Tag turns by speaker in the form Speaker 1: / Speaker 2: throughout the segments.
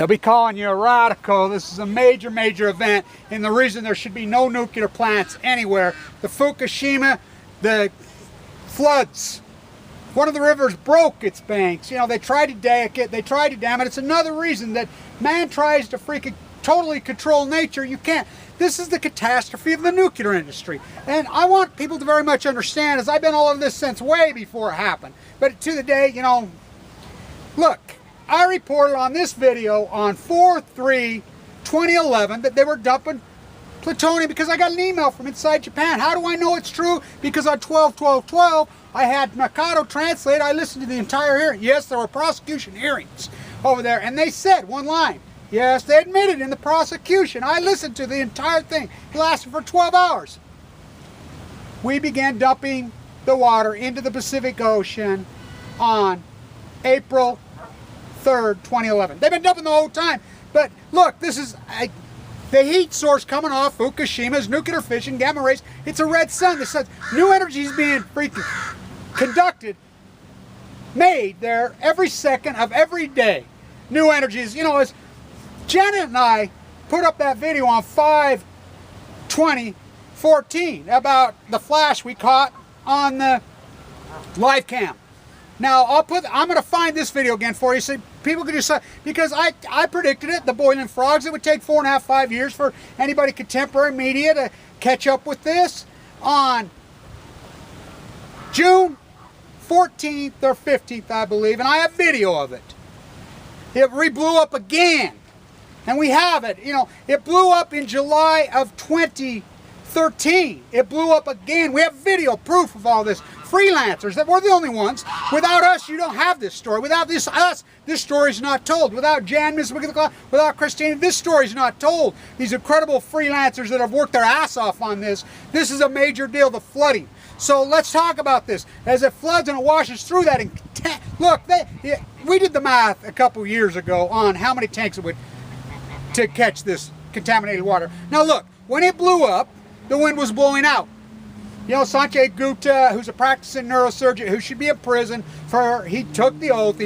Speaker 1: They'll be calling you a radical. This is a major, major event, and the reason there should be no nuclear plants anywhere. The Fukushima, the floods. One of the rivers broke its banks. You know, they tried to dam it, they tried to dam it. It's another reason that man tries to freaking totally control nature. You can't. This is the catastrophe of the nuclear industry. And I want people to very much understand, as I've been all over this since way before it happened. But to the day, you know, look, I reported on this video on 4/3/2011 that they were dumping plutonium because I got an email from inside Japan. How do I know it's true? Because on 12/12/12, I had Mikado translate. I listened to the entire hearing. Yes, there were prosecution hearings over there, and they said one line. Yes, they admitted in the prosecution. I listened to the entire thing. It lasted for 12 hours. We began dumping the water into the Pacific Ocean on April 3rd, 2011. They've been dumping the whole time. But look, this is the heat source coming off Fukushima's nuclear fission, gamma rays. It's a red sun. This says new energy is being freaking conducted, made there every second of every day. New energies, you know, as Janet and I put up that video on 5/20/14 about the flash we caught on the live cam. Now I'm going to find this video again for you so people can just, because I predicted it, the boiling frogs. It would take 4.5, 5 years for anybody contemporary media to catch up with this. On June 14th or 15th, I believe, and I have video of it. It re-blew up again. And we have it, you know, it blew up in July of 2013. It blew up again. We have video proof of all this. Freelancers, that we're the only ones. Without us, you don't have this story. Without this story's not told. Without Jan, without Christina, this story's not told. These incredible freelancers that have worked their ass off on this. This is a major deal, the flooding. So let's talk about this. As it floods and it washes through that, and look, we did the math a couple years ago on how many tanks it would to catch this contaminated water. Now look, when it blew up, the wind was blowing out. You know, Sanjay Gupta, who's a practicing neurosurgeon, who should be in prison for, he took the oath,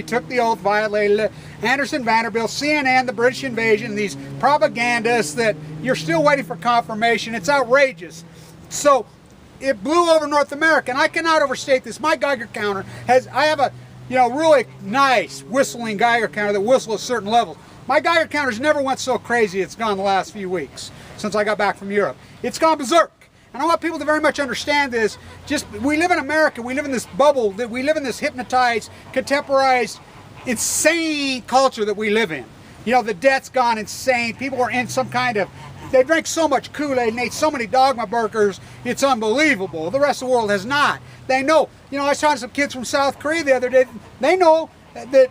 Speaker 1: violated it. Anderson Vanderbilt, CNN, the British invasion, these propagandists that you're still waiting for confirmation. It's outrageous. So it blew over North America, and I cannot overstate this. My Geiger counter I have a, you know, really nice whistling Geiger counter that whistles at certain levels. My Geiger counter's never went so crazy it's gone the last few weeks since I got back from Europe. It's gone berserk. And I want people to very much understand this. We live in America, we live in this bubble, that we live in this hypnotized, contemporized, insane culture that we live in. You know, the debt's gone insane. People are in some kind of, they drank so much Kool-Aid and ate so many dogma burgers, it's unbelievable. The rest of the world has not. They know. You know, I was talking to some kids from South Korea the other day. They know that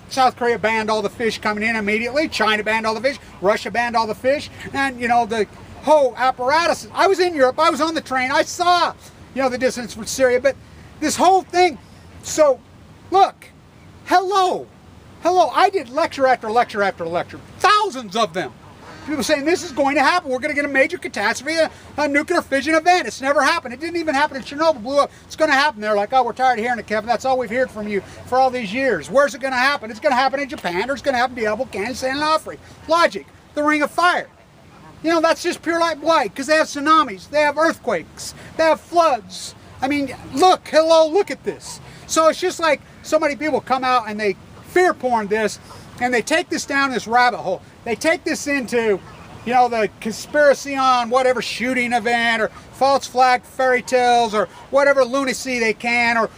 Speaker 1: South Korea banned all the fish coming in immediately. China banned all the fish. Russia banned all the fish. And, you know, the whole apparatus. I was in Europe. I was on the train. I saw, you know, the distance from Syria. But this whole thing. So, look. Hello. I did lecture after lecture after lecture. Thousands of them. People saying this is going to happen. We're going to get a major catastrophe, a nuclear fission event. It's never happened. It didn't even happen in Chernobyl. Blew up. It's going to happen. They're like, oh, we're tired of hearing it, Kevin. That's all we've heard from you for all these years. Where's it going to happen? It's going to happen in Japan, or it's going to happen in Diablo Canyon, San Onofre. Logic. The Ring of Fire. You know, that's just pure light blight, because they have tsunamis. They have earthquakes. They have floods. I mean, look. Hello. Look at this. So it's just like so many people come out and they fear porn this, and they take this down this rabbit hole. They take this into, you know, the conspiracy on whatever shooting event or false flag fairy tales or whatever lunacy they can, or,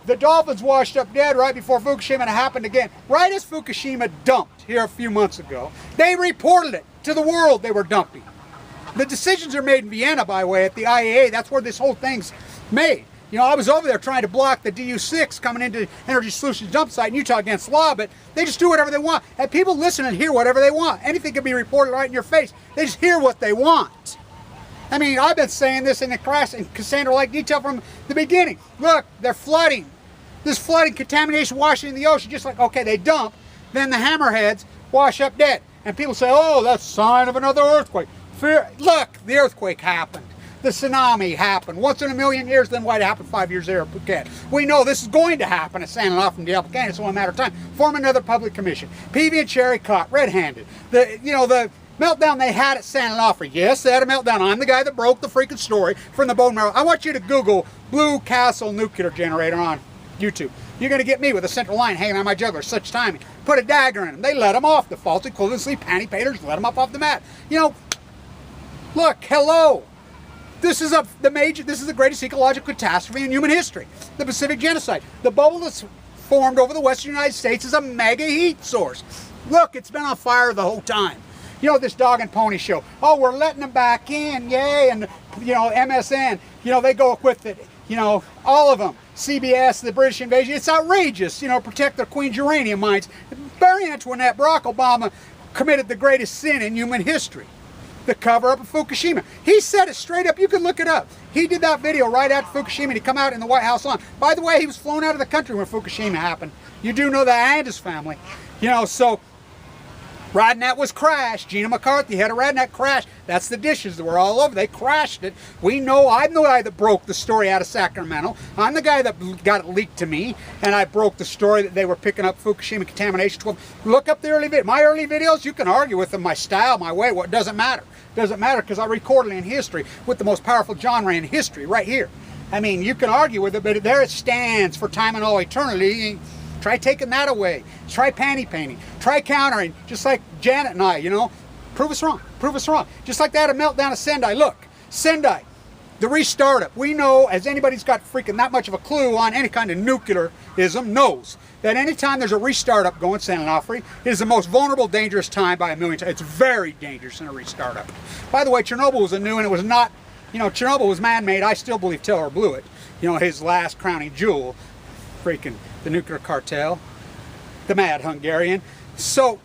Speaker 1: the dolphins washed up dead right before Fukushima, and it happened again. Right as Fukushima dumped here a few months ago, they reported it to the world they were dumping. The decisions are made in Vienna, by the way, at the IAEA. That's where this whole thing's made. You know, I was over there trying to block the DU6 coming into Energy Solutions dump site in Utah against law, but they just do whatever they want. And people listen and hear whatever they want. Anything can be reported right in your face. They just hear what they want. I mean, I've been saying this in the crash and Cassandra-like detail from the beginning. Look, they're flooding. This flooding, contamination, washing in the ocean, just like, okay, they dump, then the hammerheads wash up dead. And people say, oh, that's a sign of another earthquake. Look, the earthquake happened. the tsunami happened. Once in a million years, then why'd it happen 5 years there at Phuket? We know this is going to happen at San Onofre and Diablo Canyon. It's only a matter of time. Form another public commission. Peavy and Cherry caught red-handed. The meltdown they had at San Onofre. Yes, they had a meltdown. I'm the guy that broke the freaking story from the bone marrow. I want you to Google Blue Castle nuclear generator on YouTube. You're going to get me with a central line hanging on my jugular. Such timing. Put a dagger in them. They let them off. The false equivalency panty painters let them up off the mat. Look, hello. This is the greatest ecological catastrophe in human history. The Pacific Genocide. The bubble that's formed over the western United States is a mega heat source. Look, it's been on fire the whole time. This dog and pony show. Oh, we're letting them back in, yay, and MSN, they go with it. All of them. CBS, the British invasion. It's outrageous, protect their Queen's uranium mines. Marie Antoinette, Barack Obama committed the greatest sin in human history. The cover-up of Fukushima. He said it straight up. You can look it up. He did that video right after Fukushima, and he come out in the White House lawn. By the way, he was flown out of the country when Fukushima happened. You do know that, and his family. So Radnet was crashed. Gina McCarthy had a Radnet crash. That's the dishes that were all over. They crashed it. We know. I'm the guy that broke the story out of Sacramento. I'm the guy that got it leaked to me, and I broke the story that they were picking up Fukushima contamination. Look up the early videos. My early videos, you can argue with them, my style, my way. What doesn't matter. Doesn't matter because I recorded it in history with the most powerful genre in history right here. I mean, you can argue with it, but there it stands for time and all eternity. Try taking that away. Try panty painting. Try countering, just like Janet and I, Prove us wrong. Prove us wrong. Just like that, a meltdown of Sendai. Look, Sendai, the restartup. We know, as anybody's got freaking that much of a clue on any kind of nuclearism, knows that anytime there's a restartup going, San Onofre, it is the most vulnerable, dangerous time by a million times. It's very dangerous in a restartup. By the way, Chernobyl was a new, and it was not, Chernobyl was man-made. I still believe Taylor blew it. His last crowning jewel, freaking the nuclear cartel, the mad Hungarian. So,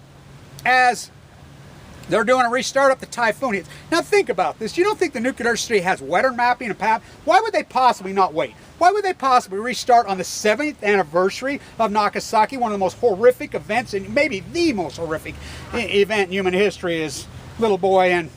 Speaker 1: as they're doing a restart up the Typhoon. Now think about this. You don't think the nuclear industry has weather mapping and PAP? Why would they possibly not wait? Why would they possibly restart on the 7th anniversary of Nagasaki, one of the most horrific events, and maybe the most horrific event in human history is little boy and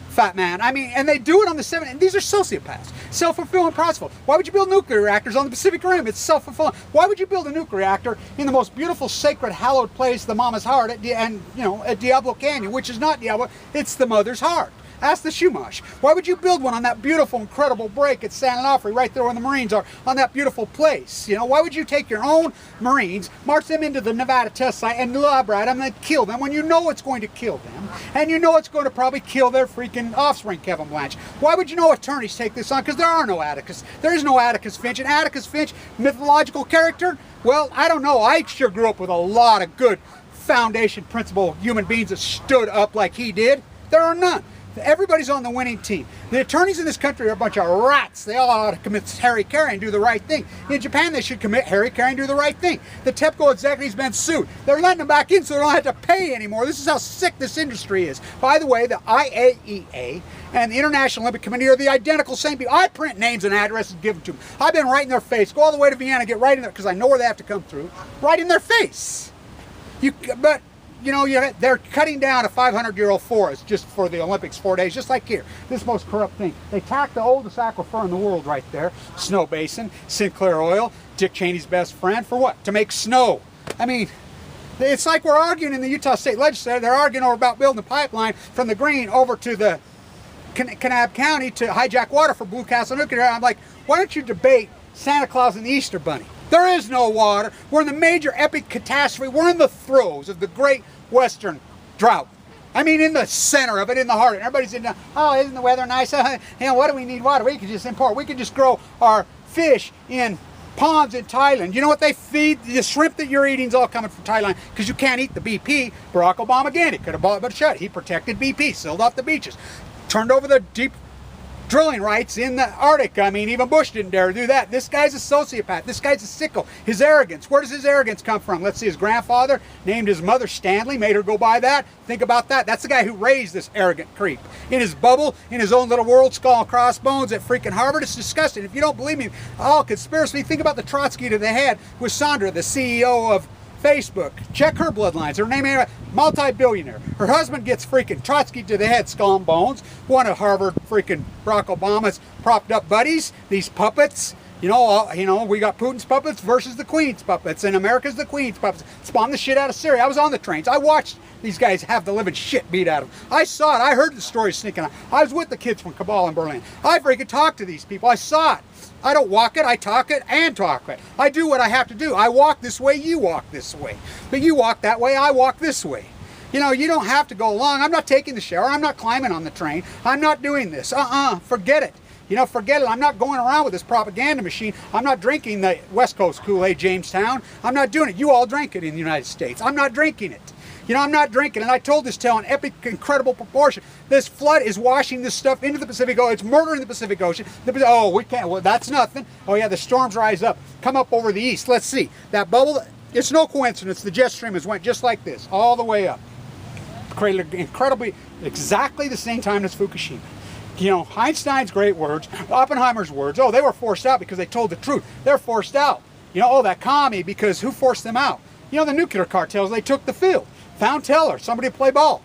Speaker 1: fat man. I mean, and they do it on the 7th. And these are sociopaths. Self-fulfilling prophecy. Why would you build nuclear reactors on the Pacific Rim? It's self-fulfilling. Why would you build a nuclear reactor in the most beautiful, sacred, hallowed place, the Mama's Heart, at Diablo Canyon, which is not Diablo, it's the Mother's Heart. Ask the Chumash. Why would you build one on that beautiful, incredible break at San Onofre, right there where the Marines are, on that beautiful place? Why would you take your own Marines, march them into the Nevada test site, and elaborate them and kill them when you know it's going to kill them, and you know it's going to probably kill their freaking offspring, Kevin Blanche? Why would you know attorneys take this on? Because there are no Atticus. There is no Atticus Finch. And Atticus Finch, mythological character? Well, I don't know. I sure grew up with a lot of good foundation principle human beings that stood up like he did. There are none. Everybody's on the winning team. The attorneys in this country are a bunch of rats. They all ought to commit hara-kiri and do the right thing. In Japan, they should commit hara-kiri and do the right thing. The Tepco executive's been sued. They're letting them back in so they don't have to pay anymore. This is how sick this industry is. By the way, the IAEA and the International Olympic Committee are the identical same people. I print names and addresses and give them to them. I've been right in their face. Go all the way to Vienna, get right in there, because I know where they have to come through. Right in their face. They're cutting down a 500-year-old forest just for the Olympics 4 days, just like here. This most corrupt thing. They tacked the oldest aquifer in the world right there. Snow Basin, Sinclair Oil, Dick Cheney's best friend. For what? To make snow. I mean, it's like we're arguing in the Utah State Legislature. They're arguing about building a pipeline from the Green over to the Kanab County to hijack water for Blue Castle Nuclear. I'm like, why don't you debate Santa Claus and the Easter Bunny? There is no water. We're in the major epic catastrophe. We're in the throes of the great Western drought. I mean, in the center of it, in the heart of it. Everybody's in, oh, isn't the weather nice? What do we need water? We could just import. We could just grow our fish in ponds in Thailand. You know what they feed? The shrimp that you're eating is all coming from Thailand because you can't eat the BP. Barack Obama, again, he could have bought it, but shut. He protected BP, sealed off the beaches, turned over the deep drilling rights in the Arctic. I mean, even Bush didn't dare do that. This guy's a sociopath. This guy's a sicko. His arrogance. Where does his arrogance come from? Let's see. His grandfather named his mother Stanley, made her go by that. Think about that. That's the guy who raised this arrogant creep. In his bubble, in his own little world, skull and crossbones at freaking Harvard. It's disgusting. If you don't believe me, all conspiracy. Think about the Trotsky to the head with Sandra, the CEO of Facebook. Check her bloodlines. Her name ain't multi-billionaire. Her husband gets freaking Trotsky to the head, skull and bones. One of Harvard freaking Barack Obama's propped up buddies. These puppets. You know, we got Putin's puppets versus the Queen's puppets, and America's the Queen's puppets. Spawn the shit out of Syria. I was on the trains. I watched these guys have the living shit beat out of them. I saw it. I heard the story sneaking out. I was with the kids from Kabul in Berlin. I freaking talked to these people. I saw it. I don't walk it. I talk it and talk it. I do what I have to do. I walk this way. You walk this way. But you walk that way. I walk this way. You know, you don't have to go along. I'm not taking the shower. I'm not climbing on the train. I'm not doing this. Forget it. You know, forget it. I'm not going around with this propaganda machine. I'm not drinking the West Coast Kool-Aid, Jamestown. I'm not doing it. You all drink it in the United States. I'm not drinking it. You know, I'm not drinking it. And I told this tale in epic, incredible proportion. This flood is washing this stuff into the Pacific Ocean. It's murdering the Pacific Ocean. Oh, we can't. Well, that's nothing. Oh, yeah, the storms rise up. Come up over the east. Let's see. That bubble, it's no coincidence. The jet stream has went just like this, all the way up. Created incredibly, exactly the same time as Fukushima. You know, Einstein's great words, Oppenheimer's words, oh, they were forced out because they told the truth. They're forced out. You know, oh, that commie, because who forced them out? You know, the nuclear cartels, they took the field. Found Teller, somebody to play ball.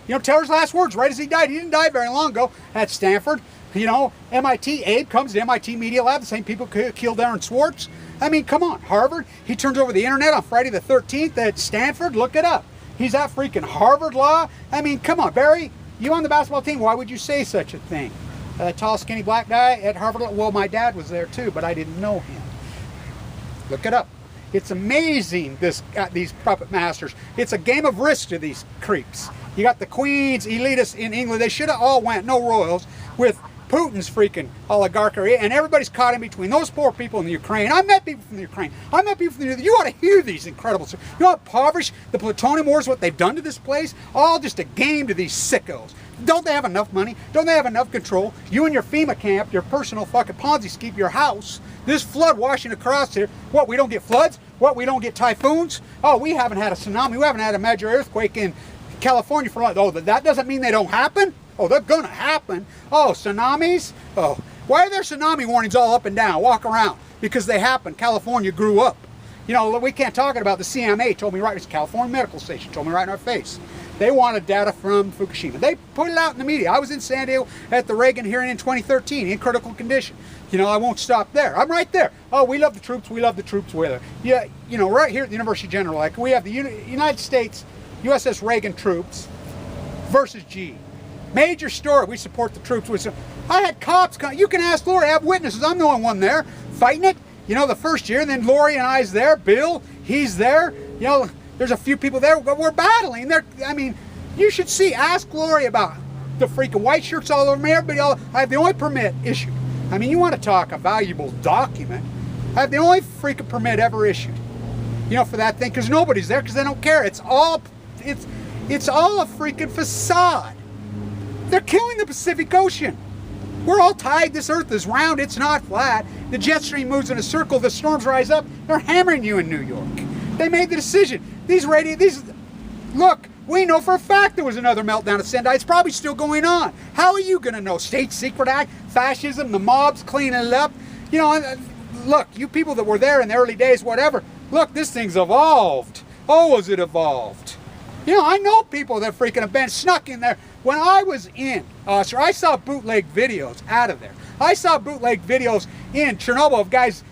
Speaker 1: You know, Teller's last words, right as he died, he didn't die very long ago, at Stanford. You know, MIT, Abe comes to MIT Media Lab, the same people killed Aaron Swartz. I mean, come on, Harvard. He turns over the internet on Friday the 13th at Stanford, look it up. He's at freaking Harvard Law. I mean, come on, Barry. You on the basketball team, why would you say such a thing? Tall, skinny black guy at Harvard. Well, my dad was there too, but I didn't know him. Look it up. It's amazing, these puppet masters. It's a game of risk to these creeps. You got the Queens, elitists in England. They should have all went, no royals, with Putin's freaking oligarchy, and everybody's caught in between. Those poor people in the Ukraine. I met people from the Ukraine. I met people from the... You ought to hear these incredible... You know how impoverished the plutonium wars, what they've done to this place? All just a game to these sickos. Don't they have enough money? Don't they have enough control? You and your FEMA camp, your personal fucking Ponzi scheme, your house, this flood washing across here. What, we don't get floods? What, we don't get typhoons? Oh, we haven't had a tsunami. We haven't had a major earthquake in California for... Oh, that doesn't mean they don't happen? Oh, they're going to happen. Oh, tsunamis? Oh, why are there tsunami warnings all up and down? Walk around. Because they happen. California grew up. You know, we can't talk about the CMA told me right, it's California Medical Station, told me right in our face. They wanted data from Fukushima. They put it out in the media. I was in San Diego at the Reagan hearing in 2013 in critical condition. You know, I won't stop there. I'm right there. Oh, we love the troops. We love the troops. Yeah, you know, right here at the University General, like we have the United States USS Reagan troops versus GE. Major story. We support the troops. I had cops come. You can ask Lori. I have witnesses. I'm the only one there fighting it. You know, the first year. And then Lori and I's there. Bill, he's there. You know, there's a few people there. We're battling. I mean, you should see. Ask Lori about the freaking white shirts all over me. Everybody. I have the only permit issued. I mean, you want to talk a valuable document? I have the only freaking permit ever issued. You know, for that thing, because nobody's there, because they don't care. It's all a freaking facade. They're killing the Pacific Ocean. We're all tied. This earth is round. It's not flat. The jet stream moves in a circle. The storms rise up. They're hammering you in New York. They made the decision. Look, we know for a fact there was another meltdown at Sendai. It's probably still going on. How are you going to know? State Secret Act, fascism, the mobs cleaning it up. You know, look, you people that were there in the early days, whatever. Look, this thing's evolved. Oh, was it evolved? You know, I know people that freaking have been snuck in there. When I was in Austria, I saw bootleg videos out of there. I saw bootleg videos in Chernobyl of guys,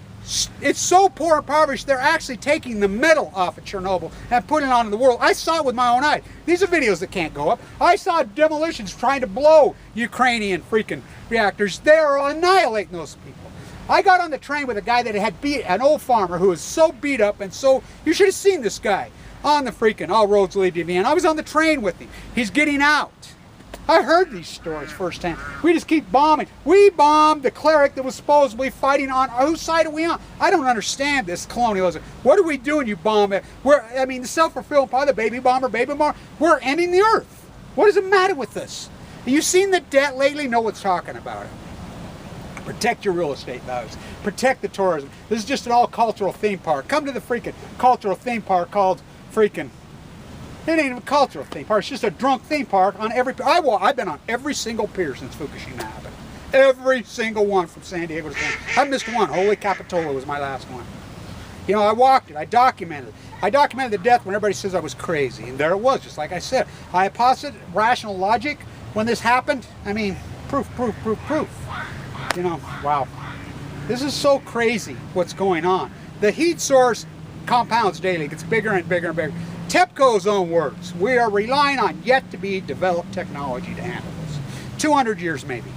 Speaker 1: it's so poor and impoverished, they're actually taking the metal off of Chernobyl and putting it on the world. I saw it with my own eyes. These are videos that can't go up. I saw demolitions trying to blow Ukrainian freaking reactors. They're annihilating those people. I got on the train with a guy that had beat, an old farmer who was so beat up and so, you should have seen this guy on the freaking all roads lead to Vienna. I was on the train with him. He's getting out. I heard these stories firsthand. We just keep bombing. We bombed the cleric that was supposedly fighting on whose side are we on? I don't understand this colonialism. What are we doing? You bomb it. I mean, the self-fulfilling part, the baby bomber. We're ending the earth. What does it matter with this? Have you seen the debt lately? No one's talking about it. Protect your real estate values. Protect the tourism. This is just an all-cultural theme park. Come to the freaking cultural theme park called freaking... It ain't even a cultural theme park. It's just a drunk theme park on every... I've been on every single pier since Fukushima happened. Every single one from San Diego to San Diego. I missed one. Holy Capitola was my last one. You know, I walked it. I documented it. I documented the death when everybody says I was crazy, and there it was, just like I said. I posited rational logic when this happened. I mean, proof. You know, wow. This is so crazy what's going on. The heat source compounds daily. It gets bigger and bigger and bigger. Tepco's own words, we are relying on yet to be developed technology to handle this. 200 years maybe.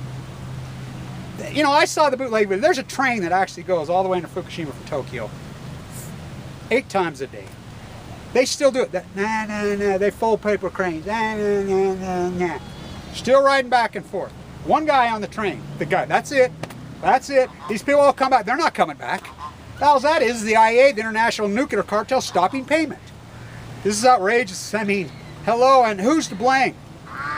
Speaker 1: You know, I saw the bootleg video. There's a train that actually goes all the way into Fukushima from Tokyo 8 times a day. They still do it. They fold paper cranes. Still riding back and forth. One guy on the train, the guy, that's it. These people all come back. They're not coming back. The hell's that is the IAEA, the International Nuclear Cartel, stopping payment. This is outrageous. I mean, hello, and who's to blame?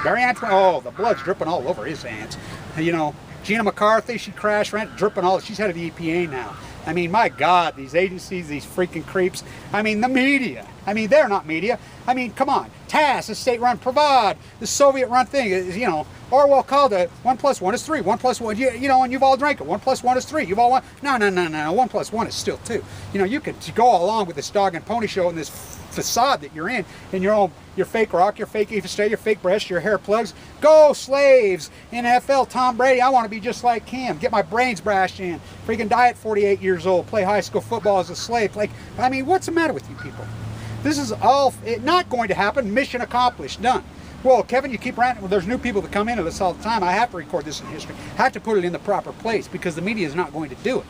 Speaker 1: Barry Antoine, oh, the blood's dripping all over his hands. You know, Gina McCarthy, she crashed, dripping all, she's head of the EPA now. I mean, my God, these agencies, these freaking creeps. I mean, the media. I mean, they're not media. I mean, come on. TASS, the state-run Provad, the Soviet-run thing, you know. Orwell called it 1 + 1 is 3. 1 + 1, you know, and you've all drank it. 1 + 1 is 3. You've all won. No. 1 + 1 is still 2. You know, you could go along with this dog and pony show and this facade that you're in your fake rock, your fake Ephestate, your fake breast, your hair plugs. Go slaves! NFL, Tom Brady, I want to be just like him. Get my brains bashed in. Freaking die at 48 years old. Play high school football as a slave. Like, I mean, what's the matter with you people? This is all not going to happen. Mission accomplished. Done. Well, Kevin, you keep ranting. Well, there's new people that come into this all the time. I have to record this in history. I have to put it in the proper place because the media is not going to do it.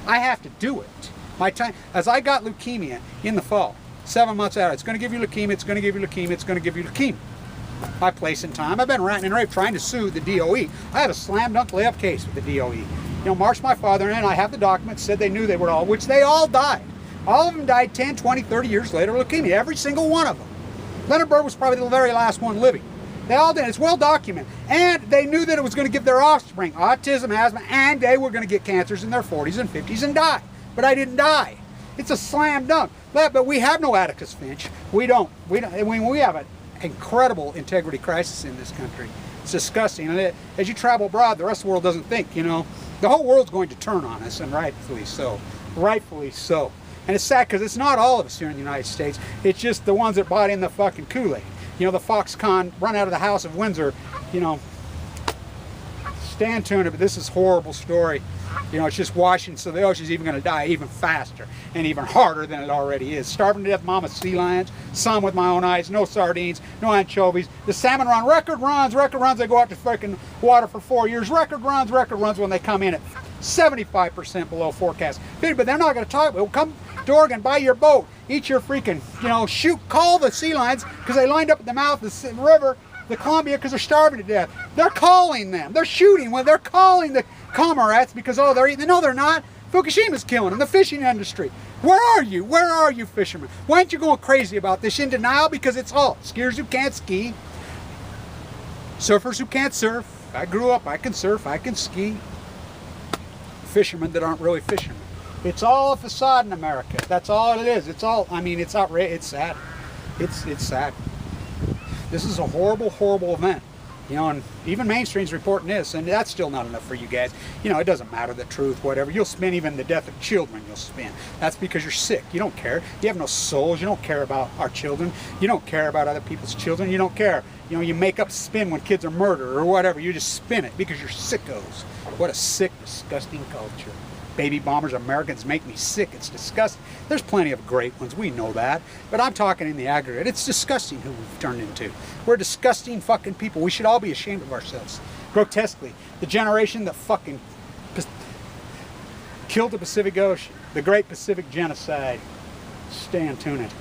Speaker 1: I have to do it. My time, as I got leukemia in the fall, 7 months out, it's going to give you leukemia, it's going to give you leukemia, it's going to give you leukemia. My place in time. I've been ranting and raving trying to sue the DOE. I have a slam dunk layup case with the DOE. You know, marched my father in, I have the documents, said they knew they were all, which they all died. All of them died 10, 20, 30 years later of leukemia, every single one of them. Leonard Bird was probably the very last one living. They all did. It's well documented. And they knew that it was going to give their offspring autism, asthma, and they were going to get cancers in their 40s and 50s and die. But I didn't die. It's a slam dunk. But we have no Atticus Finch. We don't. I mean, we have an incredible integrity crisis in this country. It's disgusting. And as you travel abroad, the rest of the world doesn't think, you know. The whole world's going to turn on us, and rightfully so. Rightfully so. And it's sad because it's not all of us here in the United States. It's just the ones that bought in the fucking Kool-Aid. You know, the Foxconn run out of the House of Windsor, you know. Stand tuned, but this is a horrible story. You know, it's just Washington, so the ocean's even going to die even faster and even harder than it already is. Starving to death, mama sea lions, some with my own eyes, no sardines, no anchovies. The salmon run, record runs, they go out to freaking water for 4 years. Record runs when they come in at 75% below forecast. But they're not going to talk. Well, come to Oregon, buy your boat, eat your freaking, you know, call the sea lions because they lined up at the mouth of the river, the Columbia, because they're starving to death. They're calling them. They're shooting when they're calling the comrades because, oh, they're eating. No, they're not. Fukushima's killing them. The fishing industry. Where are you? Where are you, fishermen? Why aren't you going crazy about this? In denial because it's all skiers who can't ski, surfers who can't surf. I grew up. I can surf. I can ski. Fishermen that aren't really fishermen. It's all a facade in America. That's all it is. It's all. I mean, it's outrageous. It's sad. It's sad. This is a horrible, horrible event. You know, and even mainstream's reporting this, and that's still not enough for you guys. You know, it doesn't matter the truth, whatever. You'll spin even the death of children, you'll spin. That's because you're sick. You don't care. You have no souls. You don't care about our children. You don't care about other people's children. You don't care. You know, you make up spin when kids are murdered or whatever. You just spin it because you're sickos. What a sick, disgusting culture. Baby bombers, Americans make me sick. It's disgusting. There's plenty of great ones. We know that. But I'm talking in the aggregate. It's disgusting who we've turned into. We're disgusting fucking people. We should all be ashamed of ourselves. Grotesquely. The generation that fucking killed the Pacific Ocean. The Great Pacific Genocide. Stand tuned.